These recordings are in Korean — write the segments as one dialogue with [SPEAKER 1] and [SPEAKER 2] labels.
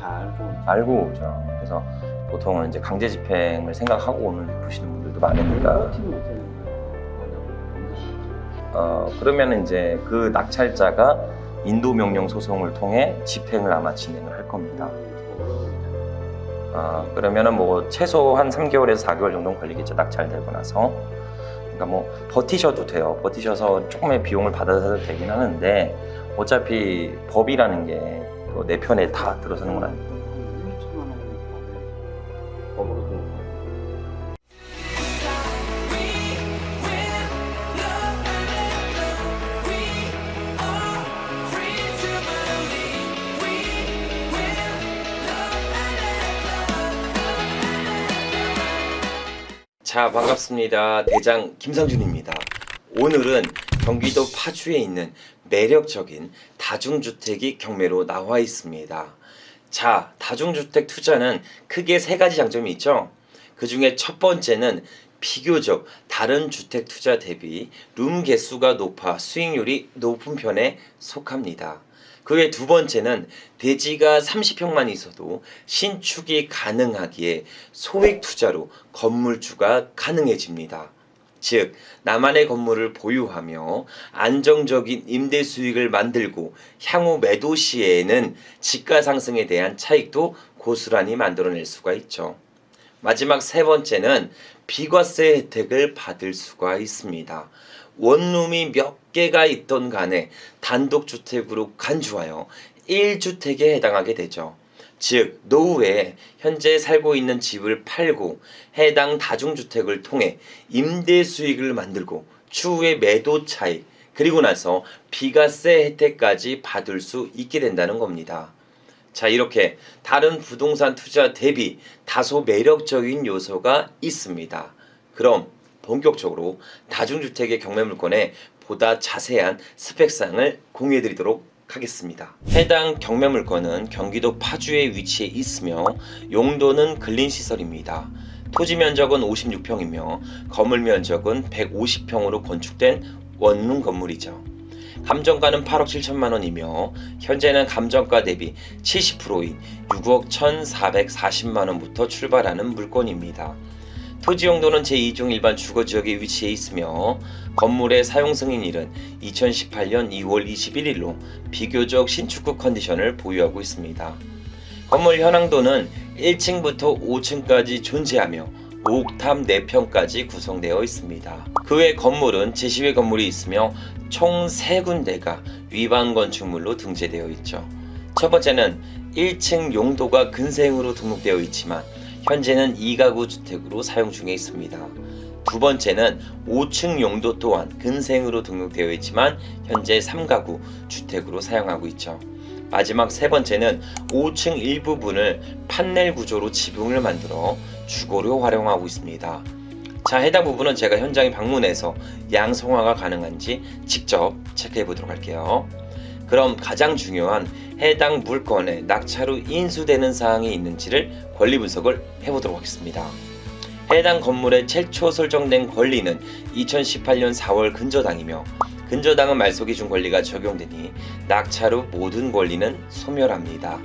[SPEAKER 1] 다
[SPEAKER 2] 알고 오죠. 그래서 보통은 이제 강제 집행을 생각하고 보시는 분들도 많으니까.
[SPEAKER 1] 버티면 어떻게 되는 거예요?
[SPEAKER 2] 그러면 이제 그 낙찰자가 인도 명령 소송을 통해 집행을 아마 진행을 할 겁니다. 그러면은 뭐 최소 한 3개월에서 4개월 정도는 걸리겠죠. 낙찰되고 나서. 그러니까 뭐 버티셔도 돼요. 버티셔서 조금의 비용을 받아도 되긴 하는데 어차피 법이라는 게 또 내 편에 다 들어서는 건 아니고.
[SPEAKER 1] 1천만 원 법으로 좀
[SPEAKER 2] 자, 반갑습니다. 대장 김상준입니다. 오늘은 경기도 파주에 있는 매력적인 다중주택이 경매로 나와 있습니다. 자, 다중주택 투자는 크게 세 가지 장점이 있죠. 그 중에 첫 번째는 비교적 다른 주택 투자 대비 룸 개수가 높아 수익률이 높은 편에 속합니다. 그 외 두 번째는 대지가 30평만 있어도 신축이 가능하기에 소액 투자로 건물주가 가능해집니다. 즉, 나만의 건물을 보유하며 안정적인 임대 수익을 만들고 향후 매도 시에는 지가 상승에 대한 차익도 고스란히 만들어낼 수가 있죠. 마지막 세 번째는 비과세 혜택을 받을 수가 있습니다. 원룸이 몇 개가 있던 간에 단독주택으로 간주하여 1주택에 해당하게 되죠. 즉, 노후에 현재 살고 있는 집을 팔고 해당 다중주택을 통해 임대 수익을 만들고 추후에 매도 차익, 그리고 나서 비과세 혜택까지 받을 수 있게 된다는 겁니다. 자, 이렇게 다른 부동산 투자 대비 다소 매력적인 요소가 있습니다. 그럼 본격적으로 다중주택의 경매물건에 보다 자세한 스펙사항을 공유해드리도록 하겠습니다. 해당 경매물건은 경기도 파주에 위치해 있으며 용도는 근린시설입니다. 토지 면적은 56평이며 건물 면적은 150평으로 건축된 원룸 건물이죠. 감정가는 8억 7천만 원이며 현재는 감정가 대비 70%인 6억 1,440만 원부터 출발하는 물건입니다. 토지 용도는 제2종 일반 주거지역에 위치해 있으며 건물의 사용 승인일은 2018년 2월 21일로 비교적 신축급 컨디션을 보유하고 있습니다. 건물 현황도는 1층부터 5층까지 존재하며 옥탑 4평까지 구성되어 있습니다. 그 외 건물은 제시외 건물이 있으며 총 3군데가 위반 건축물로 등재되어 있죠. 첫 번째는 1층 용도가 근생으로 등록되어 있지만 현재는 2가구 주택으로 사용 중에 있습니다. 두 번째는 5층 용도 또한 근생으로 등록되어 있지만 현재 3가구 주택으로 사용하고 있죠. 마지막 세 번째는 5층 일부분을 판넬 구조로 지붕을 만들어 주거로 활용하고 있습니다. 자, 해당 부분은 제가 현장에 방문해서 양성화가 가능한지 직접 체크해 보도록 할게요. 그럼 가장 중요한 해당 물건에 낙찰 후 인수되는 사항이 있는지를 권리 분석을 해보도록 하겠습니다. 해당 건물의 최초 설정된 권리는 2018년 4월 근저당이며 근저당은 말소기준 권리가 적용되니 낙찰 후 모든 권리는 소멸합니다.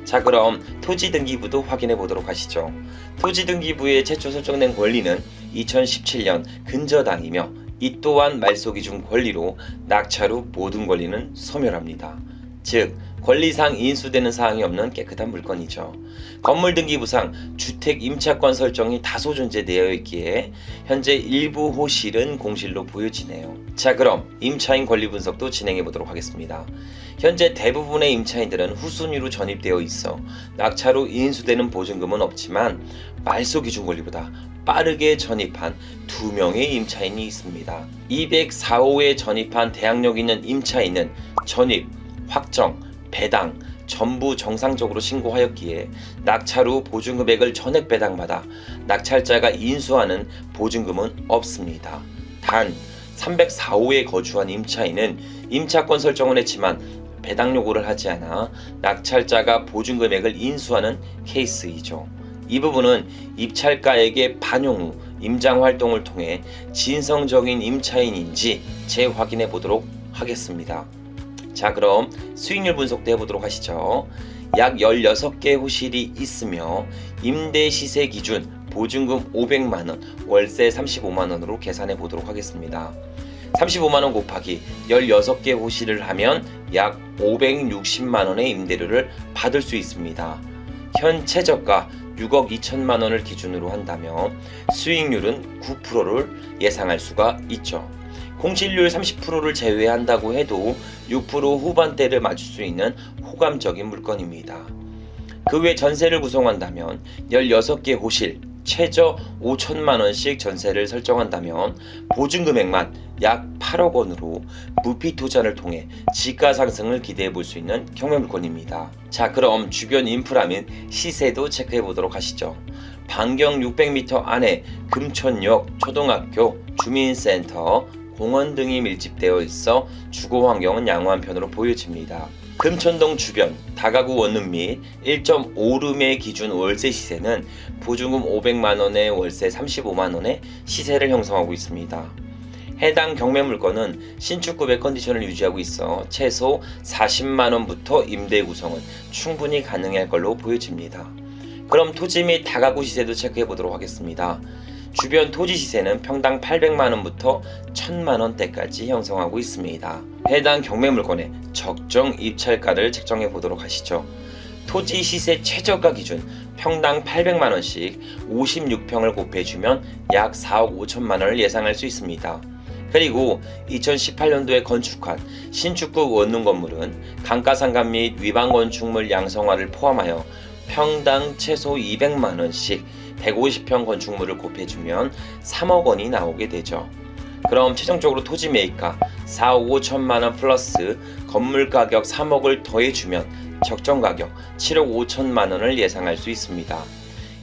[SPEAKER 2] 자, 그럼 토지등기부도 확인해 보도록 하시죠. 토지등기부의 최초 설정된 권리는 2017년 근저당이며 이 또한 말소기준 권리로 낙찰 후 모든 권리는 소멸합니다. 즉, 권리상 인수되는 사항이 없는 깨끗한 물건이죠. 건물등기부상 주택 임차권 설정이 다소 존재되어 있기에 현재 일부 호실은 공실로 보여지네요. 자, 그럼 임차인 권리 분석도 진행해 보도록 하겠습니다. 현재 대부분의 임차인들은 후순위로 전입되어 있어 낙찰 후 인수되는 보증금은 없지만 말소기준 권리보다 빠르게 전입한 2명의 임차인이 있습니다. 204호에 전입한 대항력 있는 임차인은 전입, 확정, 배당 전부 정상적으로 신고하였기에 낙찰 후 보증금액을 전액 배당받아 낙찰자가 인수하는 보증금은 없습니다. 단 304호에 거주한 임차인은 임차권 설정은 했지만 배당 요구를 하지 않아 낙찰자가 보증금액을 인수하는 케이스이죠. 이 부분은 입찰가액의 반용 후 임장 활동을 통해 진성적인 임차인인지 재확인해 보도록 하겠습니다. 자, 그럼 수익률 분석도 해보도록 하시죠. 약 16개 호실이 있으며 임대 시세 기준 보증금 500만원, 월세 35만원으로 계산해 보도록 하겠습니다. 35만원 곱하기 16개 호실을 하면 약 560만원의 임대료를 받을 수 있습니다. 현 최저가 6억 2천만원을 기준으로 한다면 수익률은 9%를 예상할 수가 있죠. 공실률 30%를 제외한다고 해도 6% 후반대를 맞출 수 있는 호감적인 물건입니다. 그 외 전세를 구성한다면 16개 호실 최저 5천만원씩 전세를 설정한다면 보증금액만 약 8억 원으로 무피 투자를 통해 지가 상승을 기대해 볼 수 있는 경매 물건입니다. 자, 그럼 주변 인프라 및 시세도 체크해 보도록 하시죠. 반경 600m 안에 금천역, 초등학교, 주민센터, 공원 등이 밀집되어 있어 주거 환경은 양호한 편으로 보여집니다. 금천동 주변 다가구 원룸 및 1.5룸의 기준 월세 시세는 보증금 500만원에 월세 35만원의 시세를 형성하고 있습니다. 해당 경매 물건은 신축급의 컨디션을 유지하고 있어 최소 40만원부터 임대 구성은 충분히 가능할 걸로 보여집니다. 그럼 토지 및 다가구 시세도 체크해 보도록 하겠습니다. 주변 토지 시세는 평당 800만원부터 1000만원대까지 형성하고 있습니다. 해당 경매 물건의 적정 입찰가를 책정해 보도록 하시죠. 토지 시세 최저가 기준 평당 800만원씩 56평을 곱해주면 약 4억 5천만원을 예상할 수 있습니다. 그리고 2018년도에 건축한 신축급 원룸 건물은 감가상각 및 위반 건축물 양성화를 포함하여 평당 최소 200만원씩 150평 건축물을 곱해주면 3억 원이 나오게 되죠. 그럼 최종적으로 토지 매입가 4억 5천만원 플러스 건물 가격 3억을 더해주면 적정 가격 7억 5천만원을 예상할 수 있습니다.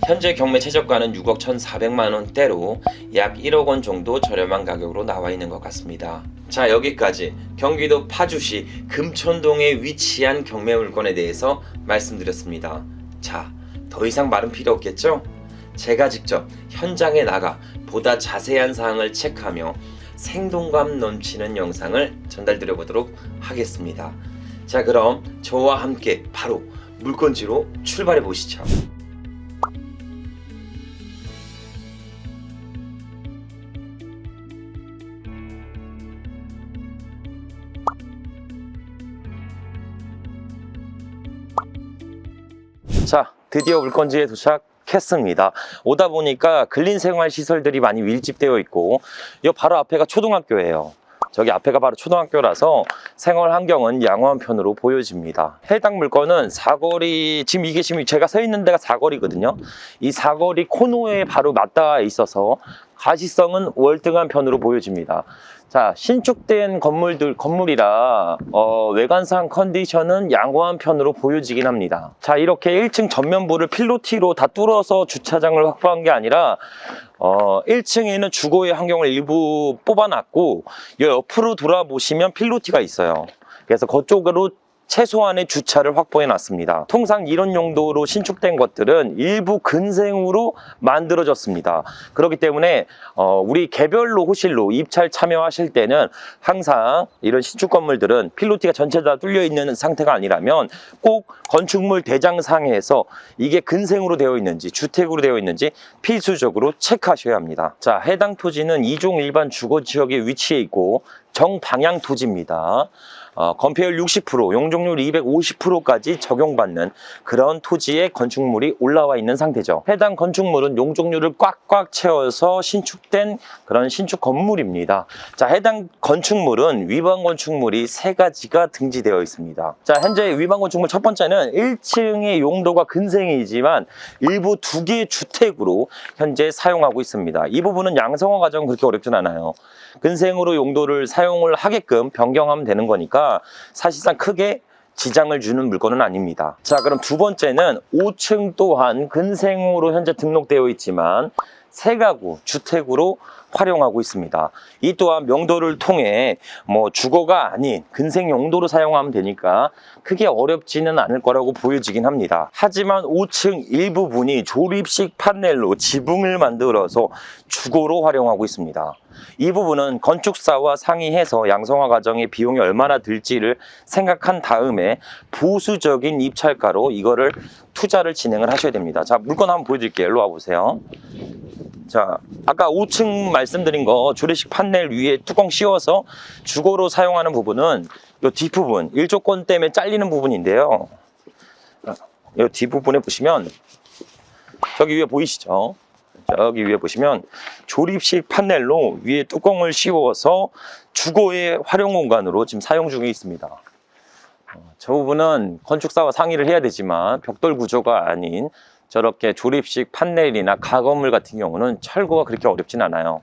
[SPEAKER 2] 현재 경매 최저가는 6억 1,400만원대로 약 1억 원 정도 저렴한 가격으로 나와 있는 것 같습니다. 자, 여기까지 경기도 파주시 금천동에 위치한 경매 물건에 대해서 말씀드렸습니다. 자, 더 이상 말은 필요 없겠죠? 제가 직접 현장에 나가 보다 자세한 사항을 체크하며 생동감 넘치는 영상을 전달드려 보도록 하겠습니다. 자, 그럼 저와 함께 바로 물건지로 출발해 보시죠. 자, 드디어 물건지에 도착했습니다. 오다 보니까 근린생활시설들이 많이 밀집되어 있고 이 바로 앞에가 초등학교예요. 저기 앞에가 바로 초등학교라서 생활 환경은 양호한 편으로 보여집니다. 해당 물건은 사거리, 지금 제가 서 있는 데가 사거리거든요. 이 사거리 코너에 바로 맞닿아 있어서 가시성은 월등한 편으로 보여집니다. 자, 신축된 건물이라 외관상 컨디션은 양호한 편으로 보여지긴 합니다. 자, 이렇게 1층 전면부를 필로티로 다 뚫어서 주차장을 확보한 게 아니라 1층에는 주거의 환경을 일부 뽑아놨고 옆으로 돌아보시면 필로티가 있어요. 그래서 그쪽으로 최소한의 주차를 확보해 놨습니다. 통상 이런 용도로 신축된 것들은 일부 근생으로 만들어졌습니다. 그렇기 때문에 우리 개별로 호실로 입찰 참여하실 때는 항상 이런 신축 건물들은 필로티가 전체 다 뚫려 있는 상태가 아니라면 꼭 건축물 대장상에서 이게 근생으로 되어 있는지 주택으로 되어 있는지 필수적으로 체크하셔야 합니다. 자, 해당 토지는 2종 일반 주거지역에 위치해 있고 정방향 토지입니다. 건폐율 60%, 용적률 250%까지 적용받는 그런 토지의 건축물이 올라와 있는 상태죠. 해당 건축물은 용적률을 꽉꽉 채워서 신축된 그런 신축 건물입니다. 자, 해당 건축물은 위반 건축물이 3가지가 등재되어 있습니다. 자, 현재 위반 건축물 첫 번째는 1층의 용도가 근생이지만 일부 2개의 주택으로 현재 사용하고 있습니다. 이 부분은 양성화 과정은 그렇게 어렵진 않아요. 근생으로 용도를 사용을 하게끔 변경하면 되는 거니까 사실상 크게 지장을 주는 물건은 아닙니다. 자, 그럼 두 번째는 5층 또한 근생으로 현재 등록되어 있지만 세가구 주택으로 활용하고 있습니다. 이 또한 명도를 통해 주거가 아닌 근생 용도로 사용하면 되니까 크게 어렵지는 않을 거라고 보여지긴 합니다. 하지만 5층 일부분이 조립식 판넬로 지붕을 만들어서 주거로 활용하고 있습니다. 이 부분은 건축사와 상의해서 양성화 과정의 비용이 얼마나 들지를 생각한 다음에 보수적인 입찰가로 이거를 투자를 진행을 하셔야 됩니다. 자, 물건 한번 보여드릴게요. 일로 와보세요. 자, 아까 5층 말씀드린 거 조립식 판넬 위에 뚜껑 씌워서 주거로 사용하는 부분은 이 뒷부분, 일조권 때문에 잘리는 부분인데요. 이 뒷부분에 보시면 저기 위에 보이시죠? 저기 위에 보시면 조립식 판넬로 위에 뚜껑을 씌워서 주거의 활용 공간으로 지금 사용 중에 있습니다. 저 부분은 건축사와 상의를 해야 되지만 벽돌 구조가 아닌 저렇게 조립식 판넬이나 가건물 같은 경우는 철거가 그렇게 어렵진 않아요.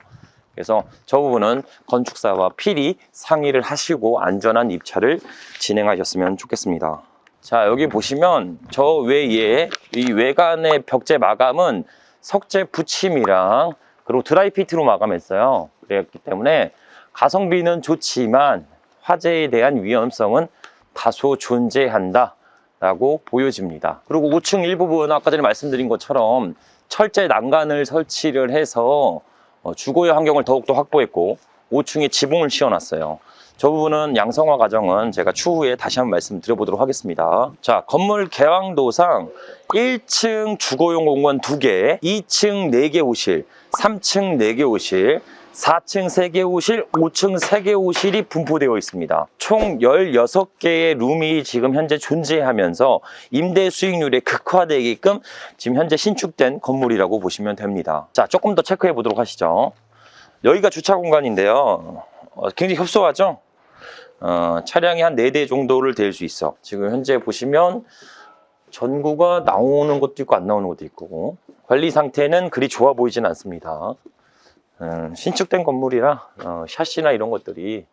[SPEAKER 2] 그래서 저 부분은 건축사와 필히 상의를 하시고 안전한 입찰을 진행하셨으면 좋겠습니다. 자, 여기 보시면 저 외에 이 외관의 벽제 마감은 석재 붙임이랑 그리고 드라이피트로 마감했어요. 그랬기 때문에 가성비는 좋지만 화재에 대한 위험성은 다소 존재한다 라고 보여집니다. 그리고 5층 일부분 아까 전에 말씀드린 것처럼 철제 난간을 설치를 해서 주거의 환경을 더욱더 확보했고 5층에 지붕을 씌워놨어요. 저 부분은 양성화 과정은 제가 추후에 다시 한번 말씀드려보도록 하겠습니다. 자, 건물 개왕도상 1층 주거용 공간 2개, 2층 4개 호실, 3층 4개 호실, 4층 3개 호실, 5층 3개 호실이 분포되어 있습니다. 총 16개의 룸이 지금 현재 존재하면서 임대 수익률이 극화되게끔 지금 현재 신축된 건물이라고 보시면 됩니다. 자, 조금 더 체크해 보도록 하시죠. 여기가 주차 공간인데요. 굉장히 협소하죠? 차량이 한 4대 정도를 댈 수 있어. 지금 현재 보시면 전구가 나오는 것도 있고 안 나오는 것도 있고 관리 상태는 그리 좋아 보이진 않습니다. 신축된 건물이라 샤시나 이런 것들이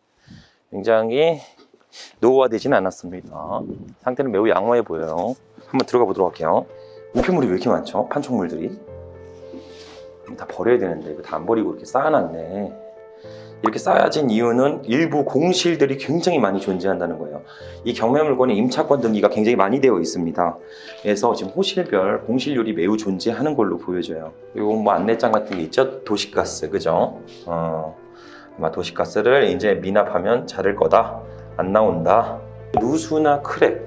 [SPEAKER 2] 굉장히 노후화되진 않았습니다. 상태는 매우 양호해 보여요. 한번 들어가 보도록 할게요. 우편물이 왜 이렇게 많죠? 판촉물들이 다 버려야 되는데 이거 다 안 버리고 이렇게 쌓아놨네. 이렇게 쌓여진 이유는 일부 공실들이 굉장히 많이 존재한다는 거예요. 이 경매 물건의 임차권 등기가 굉장히 많이 되어 있습니다. 그래서 지금 호실별 공실률이 매우 존재하는 걸로 보여져요. 그리고 안내장 같은 게 있죠. 도시가스, 그죠? 아마 도시가스를 이제 미납하면 자를 거다, 안 나온다. 누수나 크랙,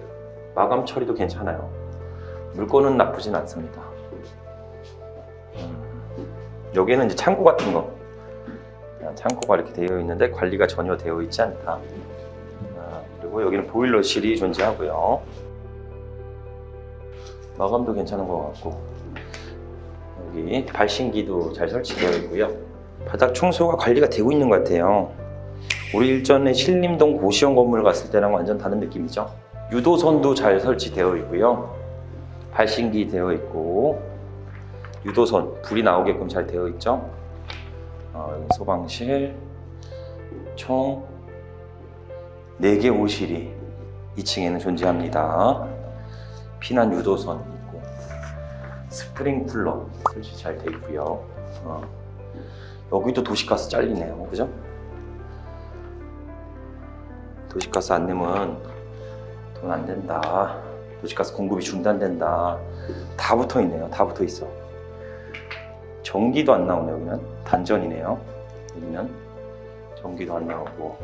[SPEAKER 2] 마감 처리도 괜찮아요. 물건은 나쁘진 않습니다. 여기는 이제 창고 같은 거. 창고가 이렇게 되어 있는데 관리가 전혀 되어 있지 않다. 그리고 여기는 보일러실이 존재하고요. 마감도 괜찮은 것 같고 여기 발신기도 잘 설치되어 있고요. 바닥 청소가 관리가 되고 있는 것 같아요. 우리 일전에 신림동 고시원 건물 갔을 때랑 완전 다른 느낌이죠. 유도선도 잘 설치되어 있고요. 발신기 되어 있고 유도선 불이 나오게끔 잘 되어 있죠. 소방실 총 4개 호실이 2층에는 존재합니다. 피난 유도선 있고 스프링 쿨러 설치 잘 되어 있고요. 여기도 도시가스 잘리네요. 그죠? 도시가스 안 내면 돈 안 된다. 도시가스 공급이 중단된다. 다 붙어 있네요. 다 붙어 있어. 전기도 안 나오네요. 여기는 단전이네요. 여기는 전기도 안 나오고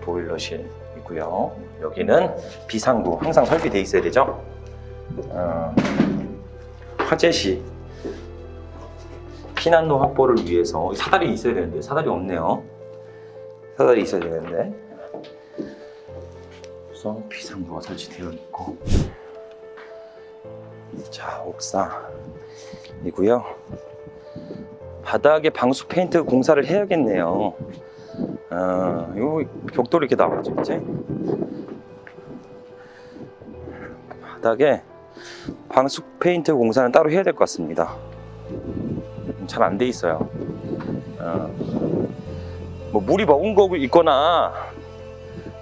[SPEAKER 2] 보일러실 있고요. 여기는 비상구 항상 설비되어 있어야 되죠. 화재 시 피난로 확보를 위해서 사다리 있어야 되는데 사다리 없네요. 사다리 있어야 되는데 우선 비상구가 설치되어 있고 자 옥상이고요. 바닥에 방수 페인트 공사를 해야겠네요. 이거 벽돌이 이렇게 나와죠 이제. 바닥에 방수 페인트 공사는 따로 해야 될 것 같습니다. 잘 안 돼 있어요. 뭐 물이 머금 거 있거나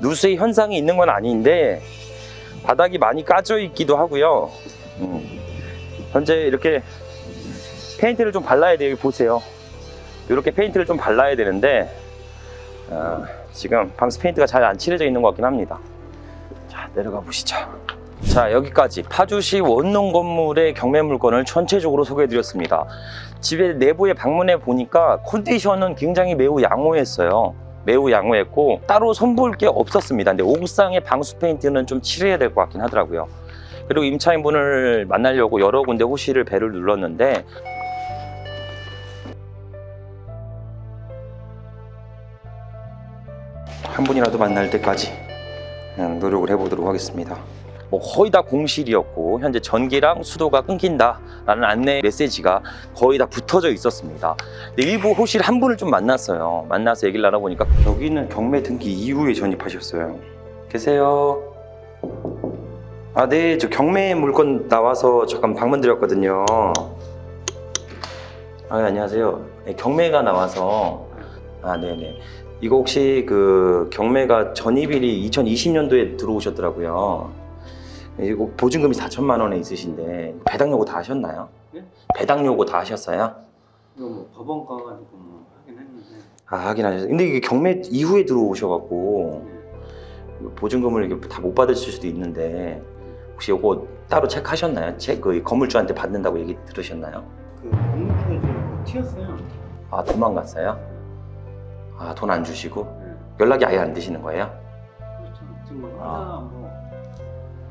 [SPEAKER 2] 누수의 현상이 있는 건 아닌데 바닥이 많이 까져 있기도 하고요. 현재 이렇게 페인트를 좀 발라야 돼요. 여기 보세요. 이렇게 페인트를 좀 발라야 되는데 지금 방수 페인트가 잘 안 칠해져 있는 것 같긴 합니다. 자, 내려가 보시죠. 자, 여기까지 파주시 원룸 건물의 경매 물건을 전체적으로 소개해 드렸습니다. 집의 내부에 방문해 보니까 컨디션은 굉장히 매우 양호했어요. 매우 양호했고 따로 손볼 게 없었습니다. 근데 옥상의 방수 페인트는 좀 칠해야 될 것 같긴 하더라고요. 그리고 임차인분을 만나려고 여러 군데 호실을 배를 눌렀는데 한 분이라도 만날 때까지 그냥 노력을 해보도록 하겠습니다. 뭐 거의 다 공실이었고 현재 전기랑 수도가 끊긴다 라는 안내 메시지가 거의 다 붙어져 있었습니다. 근데 일부 호실 한 분을 좀 만났어요. 만나서 얘기를 나눠보니까 여기는 경매 등기 이후에 전입하셨어요. 계세요? 아, 네, 저 경매 물건 나와서 잠깐 방문 드렸거든요. 아, 안녕하세요. 네, 경매가 나와서 네네. 이거 혹시 그 경매가 전입일이 2020년도에 들어오셨더라고요. 이거 보증금이 4천만 원에 있으신데 배당 요구 다 하셨나요?
[SPEAKER 1] 네?
[SPEAKER 2] 배당 요구 다 하셨어요?
[SPEAKER 1] 이거 뭐 법원 가가지고 뭐 하긴 했는데.
[SPEAKER 2] 하긴 하셨어요. 근데 이게 경매 이후에 들어오셔갖고 보증금을 이렇게 다 못 받으실 수도 있는데 혹시 요거 따로 체크하셨나요? 그 건물주한테 받는다고 얘기 들으셨나요?
[SPEAKER 1] 그 건물주가 좀 튀었어요.
[SPEAKER 2] 아, 도망갔어요? 아, 돈 안 주시고?
[SPEAKER 1] 네.
[SPEAKER 2] 연락이 아예 안 되시는 거예요?
[SPEAKER 1] 그렇죠. 지금 뭐 뭐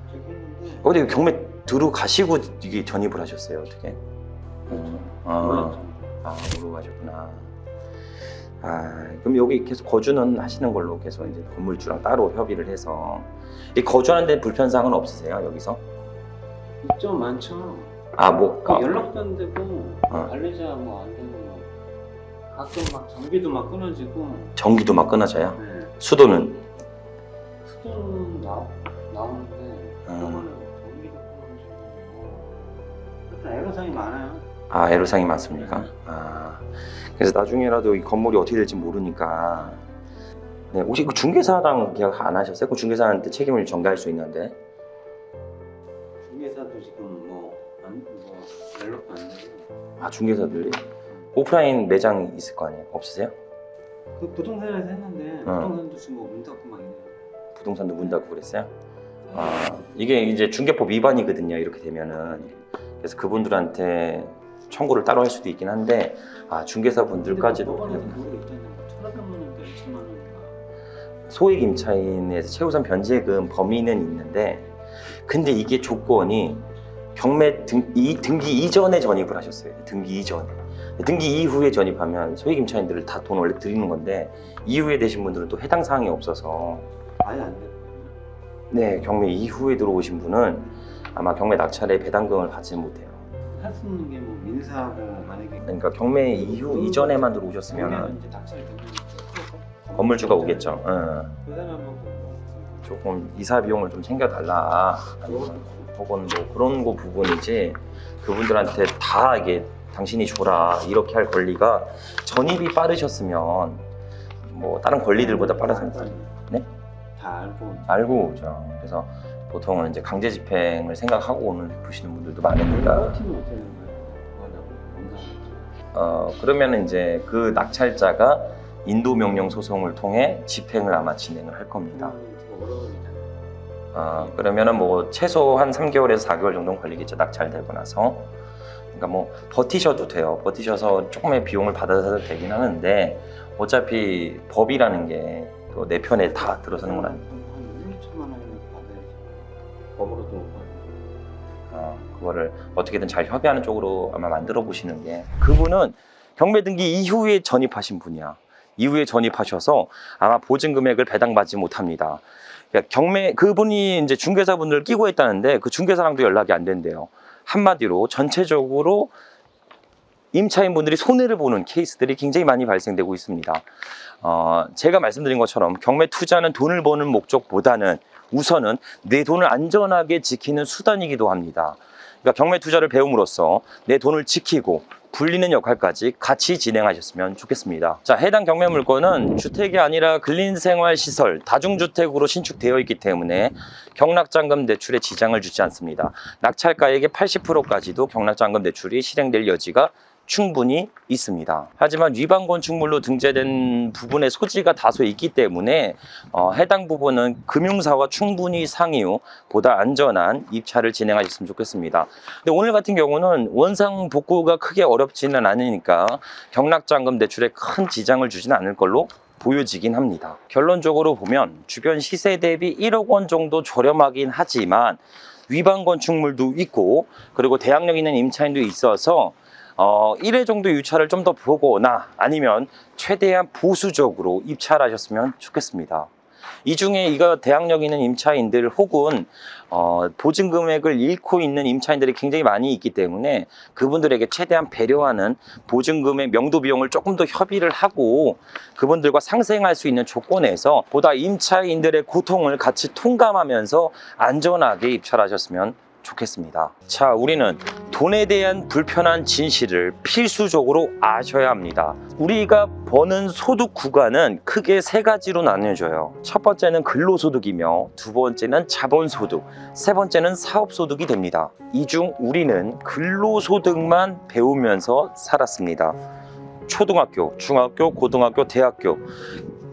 [SPEAKER 1] 저기 했는데.
[SPEAKER 2] 근데 경매 들어가시고 이게 전입을 하셨어요? 어떻게?
[SPEAKER 1] 몰랐죠.
[SPEAKER 2] 모르가셨구나. 그럼 여기 계속 거주는 하시는 걸로 계속 이제 건물주랑 따로 협의를 해서 이 거주하는 데 불편사항은 없으세요? 여기서?
[SPEAKER 1] 있죠, 많죠.
[SPEAKER 2] 뭐
[SPEAKER 1] 연락도 안 되고 관리자 뭐 안 되고 뭐 가끔 막 전기도 막 끊어지고.
[SPEAKER 2] 전기도 막 끊어져요?
[SPEAKER 1] 네.
[SPEAKER 2] 수도는?
[SPEAKER 1] 수도는 나오는데 이거는 전기도 끊어지고 일단 애로사항이 많아요.
[SPEAKER 2] 애로사항이 많습니까? 그래서 나중에라도 이 건물이 어떻게 될지 모르니까. 네, 혹시 그 중개사랑 계약 안 하셨어요? 그 중개사한테 책임을 전가할 수 있는데.
[SPEAKER 1] 중개사도 지금 연락도 안 되고.
[SPEAKER 2] 중개사들이? 오프라인 매장 있을 거 아니에요? 없으세요?
[SPEAKER 1] 그 부동산에서 했는데 부동산도 지금 문 닫고 막 있네요.
[SPEAKER 2] 부동산도 문 닫고 그랬어요? 이게 이제 중개법 위반이거든요. 이렇게 되면은. 그래서 그분들한테 청구를 따로 할 수도 있긴 한데 중개사분들까지도
[SPEAKER 1] 법원에서 그거 있잖아요. 1,400만 원인가 2천만 원인가.
[SPEAKER 2] 소액 임차인에서 최우선 변제금 범위는 있는데 근데 이게 조건이 경매 등기 이전에 전입을 하셨어요. 등기 이전에. 등기 이후에 전입하면 소액 임차인들을 다 돈 원래 드리는 건데 이후에 되신 분들은 또 해당 사항이 없어서
[SPEAKER 1] 아예 안 돼요.
[SPEAKER 2] 네, 경매 이후에 들어오신 분은 아마 경매 낙찰에 배당금을 받지 못해요.
[SPEAKER 1] 할 수 있는 게 뭐 민사하고 만약에
[SPEAKER 2] 그러니까 경매 이후 이전에만 들어오셨으면
[SPEAKER 1] 이제 낙찰이 되면
[SPEAKER 2] 건물주가 오겠죠.
[SPEAKER 1] 그 사람하고
[SPEAKER 2] 조금 이사 비용을 좀 챙겨달라. 아니면 혹은 뭐 그런 거 부분이지 그분들한테 다 이게 당신이 줘라 이렇게 할 권리가 전입이 빠르셨으면 뭐 다른 권리들보다 빠르서 네?
[SPEAKER 1] 다
[SPEAKER 2] 알고 오죠. 그래서 보통은 이제 강제 집행을 생각하고 보시는 분들도 많으니까.
[SPEAKER 1] 버티면 어떻게 되는 거예요?
[SPEAKER 2] 그러면 이제 그 낙찰자가 인도 명령 소송을 통해 집행을 아마 진행을 할 겁니다. 그러면은 뭐 최소 한 3개월에서 4개월 정도는 걸리겠죠. 낙찰되고 나서. 그러니까 뭐 버티셔도 돼요. 버티셔서 조금의 비용을 받아도 되긴 하는데 어차피 법이라는 게 또 내 편에 다 들어서는 건 아니고.
[SPEAKER 1] 한 1,2천만 원을 받아야지. 법으로도
[SPEAKER 2] 그거를 어떻게든 잘 협의하는 쪽으로 아마 만들어 보시는 게. 그분은 경매 등기 이후에 전입하신 분이야. 이후에 전입하셔서 아마 보증 금액을 배당받지 못합니다. 그러니까 그분이 이제 중개사분들 끼고 있다는데 그 중개사랑도 연락이 안 된대요. 한마디로 전체적으로 임차인분들이 손해를 보는 케이스들이 굉장히 많이 발생되고 있습니다. 제가 말씀드린 것처럼 경매 투자는 돈을 버는 목적보다는 우선은 내 돈을 안전하게 지키는 수단이기도 합니다. 그러니까 경매 투자를 배움으로써 내 돈을 지키고 불리는 역할까지 같이 진행하셨으면 좋겠습니다. 자, 해당 경매 물건은 주택이 아니라 근린생활시설, 다중주택으로 신축되어 있기 때문에 경락잔금 대출에 지장을 주지 않습니다. 낙찰가액의 80%까지도 경락잔금 대출이 실행될 여지가 충분히 있습니다. 하지만 위반 건축물로 등재된 부분의 소지가 다소 있기 때문에 해당 부분은 금융사와 충분히 상의 후 보다 안전한 입찰을 진행하셨으면 좋겠습니다. 근데 오늘 같은 경우는 원상 복구가 크게 어렵지는 않으니까 경락자금 대출에 큰 지장을 주지는 않을 걸로 보여지긴 합니다. 결론적으로 보면 주변 시세 대비 1억 원 정도 저렴하긴 하지만 위반 건축물도 있고 그리고 대항력 있는 임차인도 있어서 1회 정도 유찰을 좀 더 보거나 아니면 최대한 보수적으로 입찰하셨으면 좋겠습니다. 이 중에 이거 대항력 있는 임차인들 혹은 보증 금액을 잃고 있는 임차인들이 굉장히 많이 있기 때문에 그분들에게 최대한 배려하는 보증 금액 명도 비용을 조금 더 협의를 하고 그분들과 상생할 수 있는 조건에서 보다 임차인들의 고통을 같이 통감하면서 안전하게 입찰하셨으면 좋겠습니다. 자, 우리는 돈에 대한 불편한 진실을 필수적으로 아셔야 합니다. 우리가 버는 소득 구간은 크게 세 가지로 나뉘어져요. 첫 번째는 근로소득이며 두 번째는 자본소득, 세 번째는 사업소득이 됩니다. 이 중 우리는 근로소득만 배우면서 살았습니다. 초등학교, 중학교, 고등학교, 대학교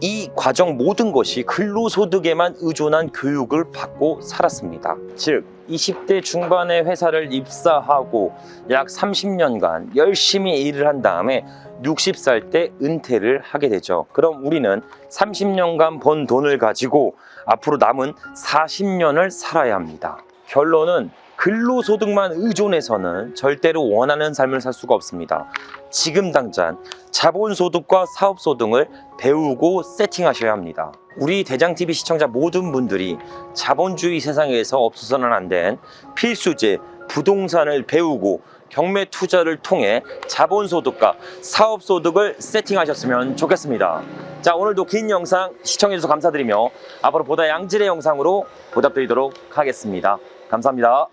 [SPEAKER 2] 이 과정 모든 것이 근로소득에만 의존한 교육을 받고 살았습니다. 즉 20대 중반에 회사를 입사하고 약 30년간 열심히 일을 한 다음에 60살 때 은퇴를 하게 되죠. 그럼 우리는 30년간 번 돈을 가지고 앞으로 남은 40년을 살아야 합니다. 결론은 근로소득만 의존해서는 절대로 원하는 삶을 살 수가 없습니다. 지금 당장 자본소득과 사업소득을 배우고 세팅하셔야 합니다. 우리 대장TV 시청자 모든 분들이 자본주의 세상에서 없어서는 안 된 필수제 부동산을 배우고 경매 투자를 통해 자본소득과 사업소득을 세팅하셨으면 좋겠습니다. 자, 오늘도 긴 영상 시청해주셔서 감사드리며 앞으로 보다 양질의 영상으로 보답드리도록 하겠습니다. 감사합니다.